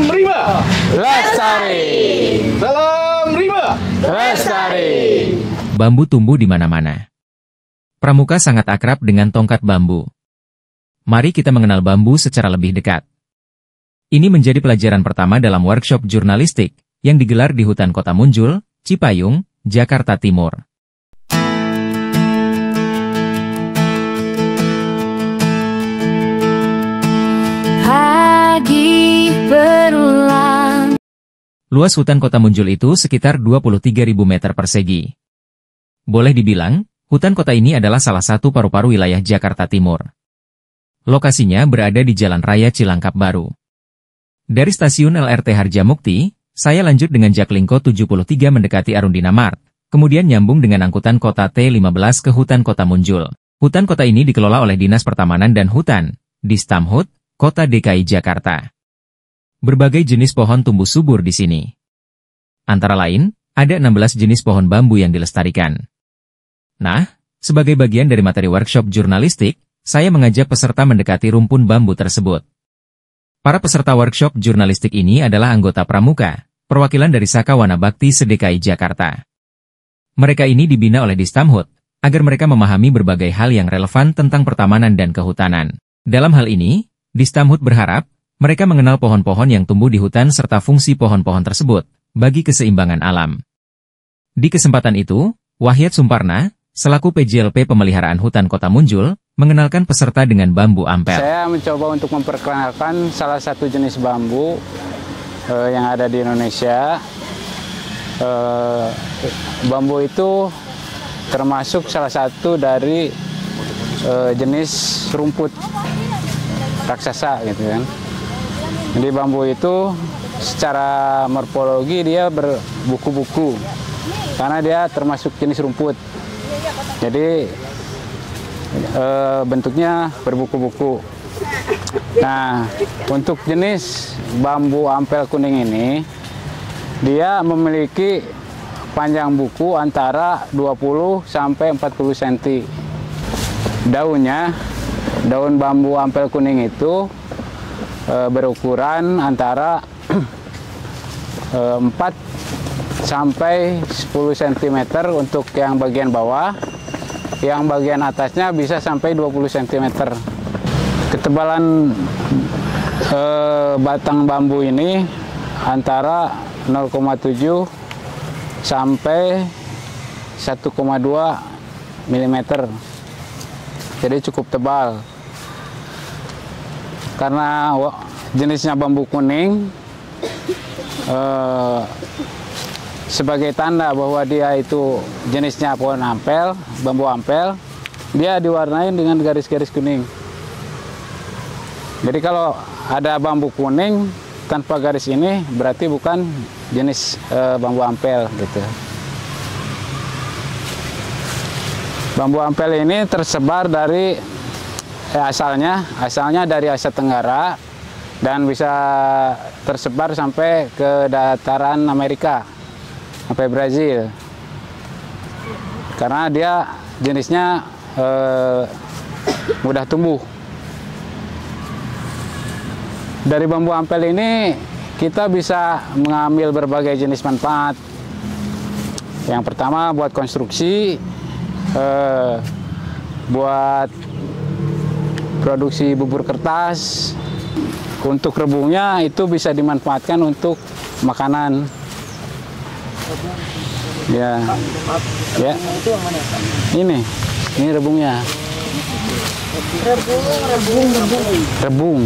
Rimba Lestari. Salam Rimba Lestari. Bambu tumbuh di mana-mana. Pramuka sangat akrab dengan tongkat bambu. Mari kita mengenal bambu secara lebih dekat. Ini menjadi pelajaran pertama dalam workshop jurnalistik yang digelar di Hutan Kota Munjul, Cipayung, Jakarta Timur. Pagi berulang. Luas hutan Kota Munjul itu sekitar 23.000 meter persegi. Boleh dibilang, hutan kota ini adalah salah satu paru-paru wilayah Jakarta Timur. Lokasinya berada di Jalan Raya Cilangkap Baru. Dari stasiun LRT Harjamukti, saya lanjut dengan Jaklingko 73 mendekati Arundina Mart, kemudian nyambung dengan angkutan kota T15 ke Hutan Kota Munjul. Hutan kota ini dikelola oleh Dinas Pertamanan dan Hutan, Distamhut, Kota DKI Jakarta. Berbagai jenis pohon tumbuh subur di sini. Antara lain, ada 16 jenis pohon bambu yang dilestarikan. Nah, sebagai bagian dari materi workshop jurnalistik, saya mengajak peserta mendekati rumpun bambu tersebut. Para peserta workshop jurnalistik ini adalah anggota Pramuka, perwakilan dari Saka Wana Bakti se-DKI Jakarta. Mereka ini dibina oleh Distamhut, agar mereka memahami berbagai hal yang relevan tentang pertamanan dan kehutanan. Dalam hal ini, Distamhut berharap, mereka mengenal pohon-pohon yang tumbuh di hutan serta fungsi pohon-pohon tersebut, bagi keseimbangan alam. Di kesempatan itu, Wahyat Sumparna, selaku PJLP Pemeliharaan Hutan Kota Munjul, mengenalkan peserta dengan bambu ampel. Saya mencoba untuk memperkenalkan salah satu jenis bambu yang ada di Indonesia. Bambu itu termasuk salah satu dari jenis rumput raksasa gitu kan. Jadi bambu itu secara morfologi dia berbuku-buku karena dia termasuk jenis rumput. Jadi bentuknya berbuku-buku. Nah, untuk jenis bambu ampel kuning ini dia memiliki panjang buku antara 20 sampai 40 cm. Daun bambu ampel kuning itu berukuran antara 4 sampai 10 cm untuk yang bagian bawah, yang bagian atasnya bisa sampai 20 cm. Ketebalan batang bambu ini antara 0,7 sampai 1,2 mm. Jadi cukup tebal. Karena jenisnya bambu kuning, sebagai tanda bahwa dia itu jenisnya pohon ampel, bambu ampel, dia diwarnai dengan garis-garis kuning. Jadi kalau ada bambu kuning tanpa garis ini berarti bukan jenis bambu ampel gitu. Bambu ampel ini tersebar dari asalnya dari Asia Tenggara dan bisa tersebar sampai ke dataran Amerika, sampai Brazil. Karena dia jenisnya mudah tumbuh. Dari bambu ampel ini kita bisa mengambil berbagai jenis manfaat. Yang pertama buat konstruksi, buat produksi bubur kertas. Untuk rebungnya itu bisa dimanfaatkan untuk makanan. Ya. Ya. Ini rebungnya. Rebung.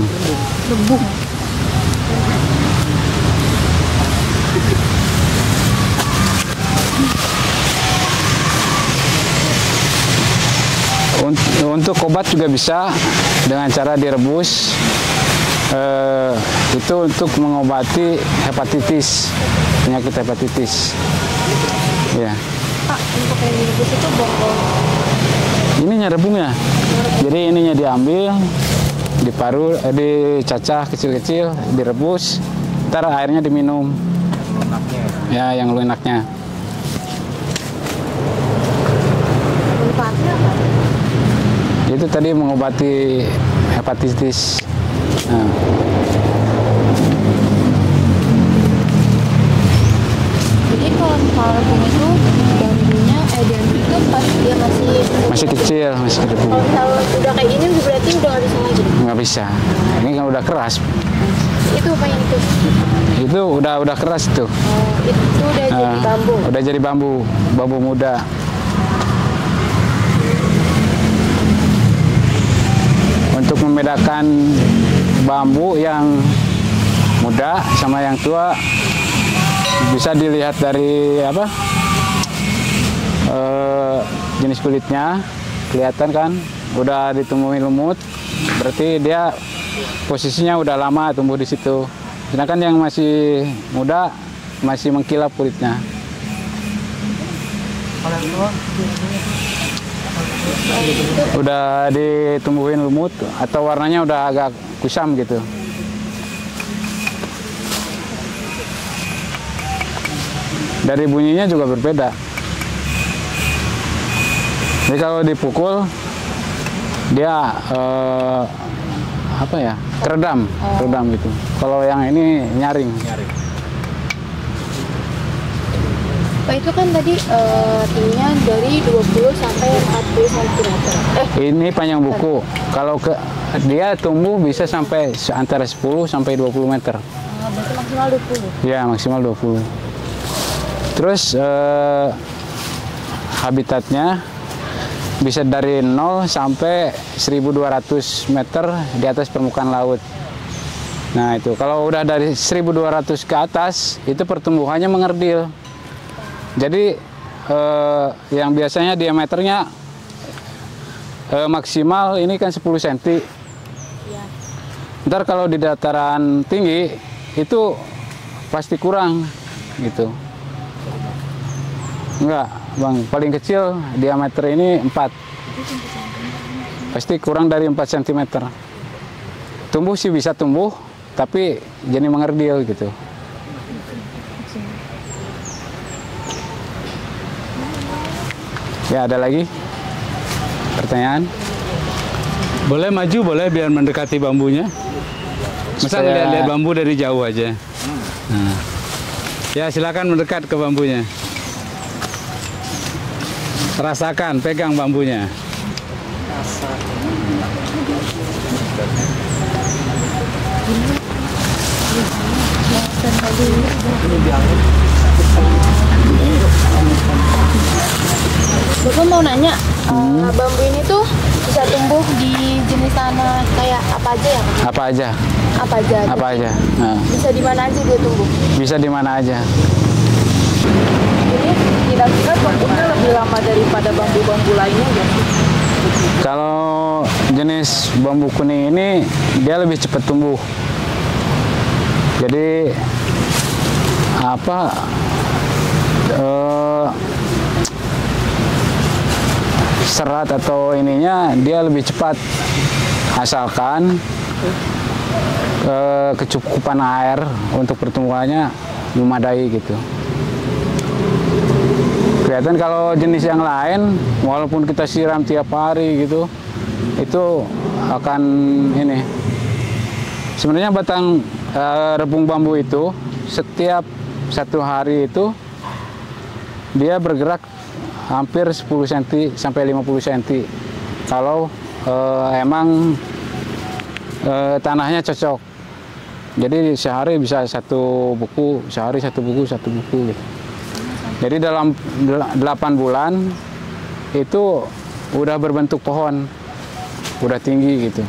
Untuk obat juga bisa dengan cara direbus. Itu untuk mengobati hepatitis, penyakit hepatitis. Ya. Pak, untuk yang direbus itu bongkol. Ininya rebungnya. Jadi ininya diambil, dicacah kecil-kecil, direbus, ntar airnya diminum. Ya, yang lunaknya. Manfaatnya apa? Itu tadi mengobati hepatitis. Nah. Masih kecil, masih debu. Kalau misalnya udah kayak gini berarti udah nggak bisa lagi. Nggak bisa. Ini kan udah keras. Itu apa yang itu? Itu udah keras itu. Oh, itu udah jadi bambu. Udah jadi bambu, bambu muda. Untuk membedakan bambu yang muda sama yang tua bisa dilihat dari apa? Jenis kulitnya kelihatan kan, udah ditumbuhin lumut, berarti dia posisinya udah lama tumbuh di situ. Sedangkan yang masih muda masih mengkilap kulitnya. Udah ditumbuhin lumut atau warnanya udah agak kusam gitu. Dari bunyinya juga berbeda. Jadi kalau dipukul dia apa ya, keredam gitu. Kalau yang ini nyaring. Pak itu kan tadi tingginya dari 20 sampai 40 cm. Ini panjang buku. Kalau dia tumbuh bisa sampai antara 10 sampai 20 meter. Berarti maksimal 20. Ya, maksimal 20. Terus habitatnya bisa dari 0 sampai 1.200 meter di atas permukaan laut. Nah itu, kalau udah dari 1.200 ke atas, itu pertumbuhannya mengerdil. Jadi yang biasanya diameternya maksimal ini kan 10 cm. Ntar kalau di dataran tinggi, itu pasti kurang gitu. Enggak, Bang, paling kecil diameter ini 4. Pasti kurang dari 4 cm. Tumbuh sih bisa tumbuh, tapi jadi mengerdil gitu. Ya, ada lagi pertanyaan? Boleh maju, boleh biar mendekati bambunya. Masa lihat bambu dari jauh aja. Nah. Ya, silakan mendekat ke bambunya. Rasakan, pegang bambunya. Bapak mau nanya, bambu ini tuh bisa tumbuh di jenis tanah kayak apa aja ya? Apa aja? Apa aja? Apa aja? Nah, Bisa di mana aja dia tumbuh? bisa di mana aja. Jadi kira-kira tumbuhnya lebih lama daripada bambu-bambu lainnya ya? Kalau jenis bambu kuning ini dia lebih cepat tumbuh. Jadi apa? Serat atau ininya dia lebih cepat, asalkan kecukupan air untuk pertumbuhannya memadai gitu. Kelihatan kalau jenis yang lain, walaupun kita siram tiap hari gitu, itu akan ini. Sebenarnya batang rebung bambu itu setiap 1 hari itu dia bergerak hampir 10 cm sampai 50 cm. Kalau emang tanahnya cocok. Jadi sehari bisa 1 buku, sehari 1 buku, 1 buku gitu. Jadi dalam 8 bulan itu udah berbentuk pohon, udah tinggi gitu.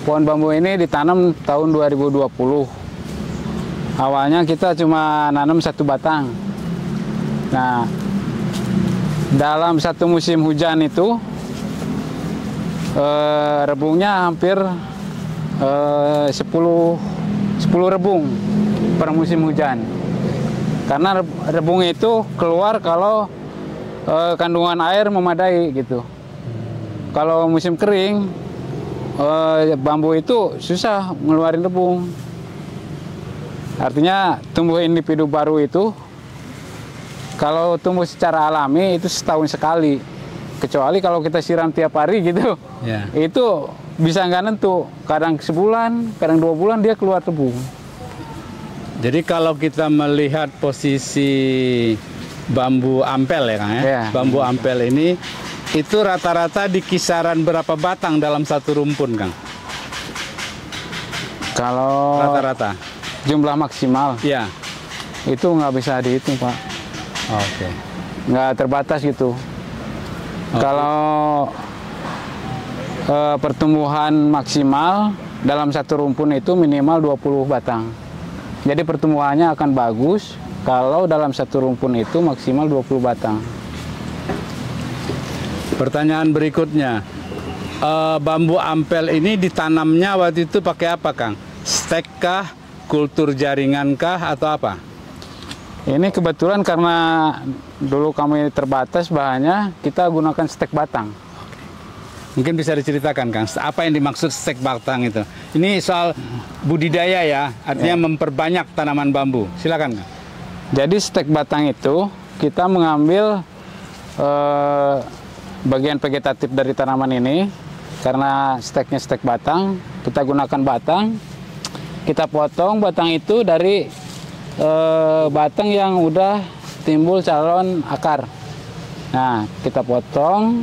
Pohon bambu ini ditanam tahun 2020. Awalnya kita cuma nanam 1 batang. Nah, dalam 1 musim hujan itu rebungnya hampir 10 rebung per musim hujan. Karena rebung itu keluar kalau kandungan air memadai gitu. Kalau musim kering, bambu itu susah ngeluarin rebung. Artinya tumbuh individu baru itu kalau tumbuh secara alami itu setahun sekali. Kecuali kalau kita siram tiap hari gitu, Ya. itu bisa nggak nentu. Kadang sebulan, kadang 2 bulan dia keluar rebung. Jadi kalau kita melihat posisi bambu ampel ya Kang ya, Ya. bambu ampel ini itu rata-rata di kisaran berapa batang dalam satu rumpun, Kang? Kalau Rata-rata. jumlah maksimal Ya. itu nggak bisa dihitung, Pak. Oke. Nggak terbatas gitu. Kalau pertumbuhan maksimal dalam satu rumpun itu minimal 20 batang. Jadi pertumbuhannya akan bagus kalau dalam satu rumpun itu maksimal 20 batang. Pertanyaan berikutnya, bambu ampel ini ditanamnya waktu itu pakai apa, Kang? Stek kah, kultur jaringan kah, atau apa? Ini kebetulan karena dulu kami terbatas bahannya, kita gunakan stek batang. Mungkin bisa diceritakan, Kang, apa yang dimaksud stek batang itu? Ini soal budidaya ya, artinya memperbanyak tanaman bambu. Silakan, Kang. Jadi stek batang itu kita mengambil bagian vegetatif dari tanaman ini. Karena steknya stek batang, kita gunakan batang. Kita potong batang itu dari batang yang udah timbul calon akar. Nah, kita potong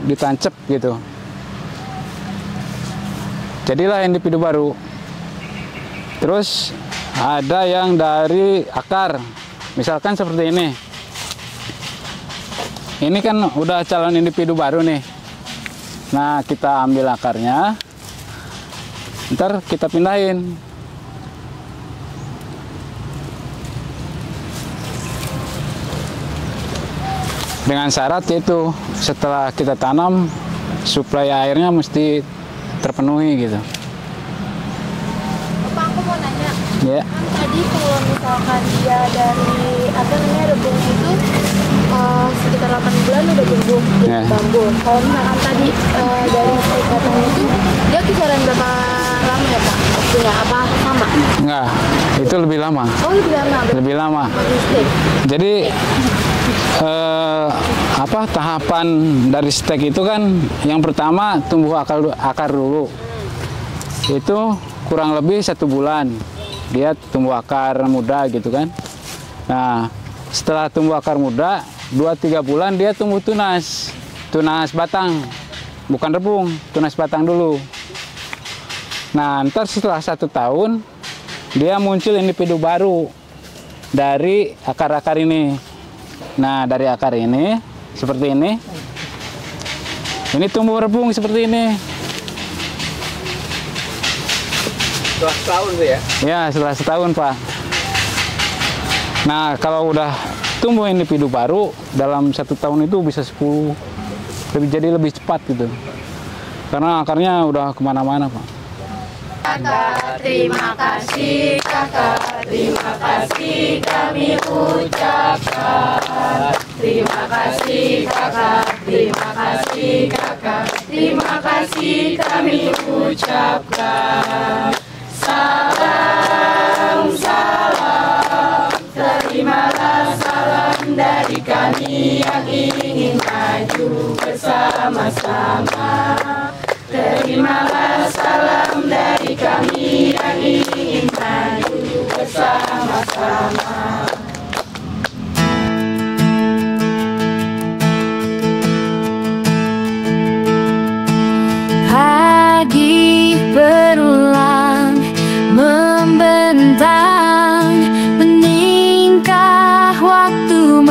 ditancap gitu. Jadilah individu baru. Terus ada yang dari akar, misalkan seperti ini. Ini kan udah calon individu baru nih. Nah, kita ambil akarnya, ntar kita pindahin. Dengan syarat yaitu setelah kita tanam, suplai airnya mesti terpenuhi gitu. Bapak, aku mau nanya. Ya. Kan tadi kalau misalkan dia dari apa namanya rebungnya itu sekitar 8 bulan udah tumbuh jadi Ya. bambu. Kalau misalkan tadi dari stek batangnya itu dia kisaran berapa lama ya Pak? Waktunya apa sama? Enggak, itu lebih lama. Oh lebih lama. Lebih lama. Bagi stek. Jadi tahapan dari stek itu kan yang pertama tumbuh akar dulu. Itu kurang lebih 1 bulan dia tumbuh akar muda gitu kan. Nah, setelah tumbuh akar muda 2-3 bulan dia tumbuh tunas batang, bukan rebung, tunas batang dulu. Nah, ntar setelah 1 tahun dia muncul individu baru dari akar-akar ini. Nah, dari akar ini seperti ini tumbuh rebung seperti ini. Setelah setahun tuh ya? Ya, setelah setahun, Pak. Nah, kalau udah tumbuh individu baru, dalam 1 tahun itu bisa 10, jadi lebih cepat gitu. Karena akarnya udah kemana-mana, Pak. Kakak, terima kasih kakak, terima kasih kami ucapkan. Terima kasih kakak, terima kasih kakak, terima kasih kami ucapkan. Salam, salam, terimalah salam dari kami yang ingin maju bersama-sama. Terimalah salam dari kami yang ingin maju bersama-sama. Pagi berulang membentang, meningkah waktu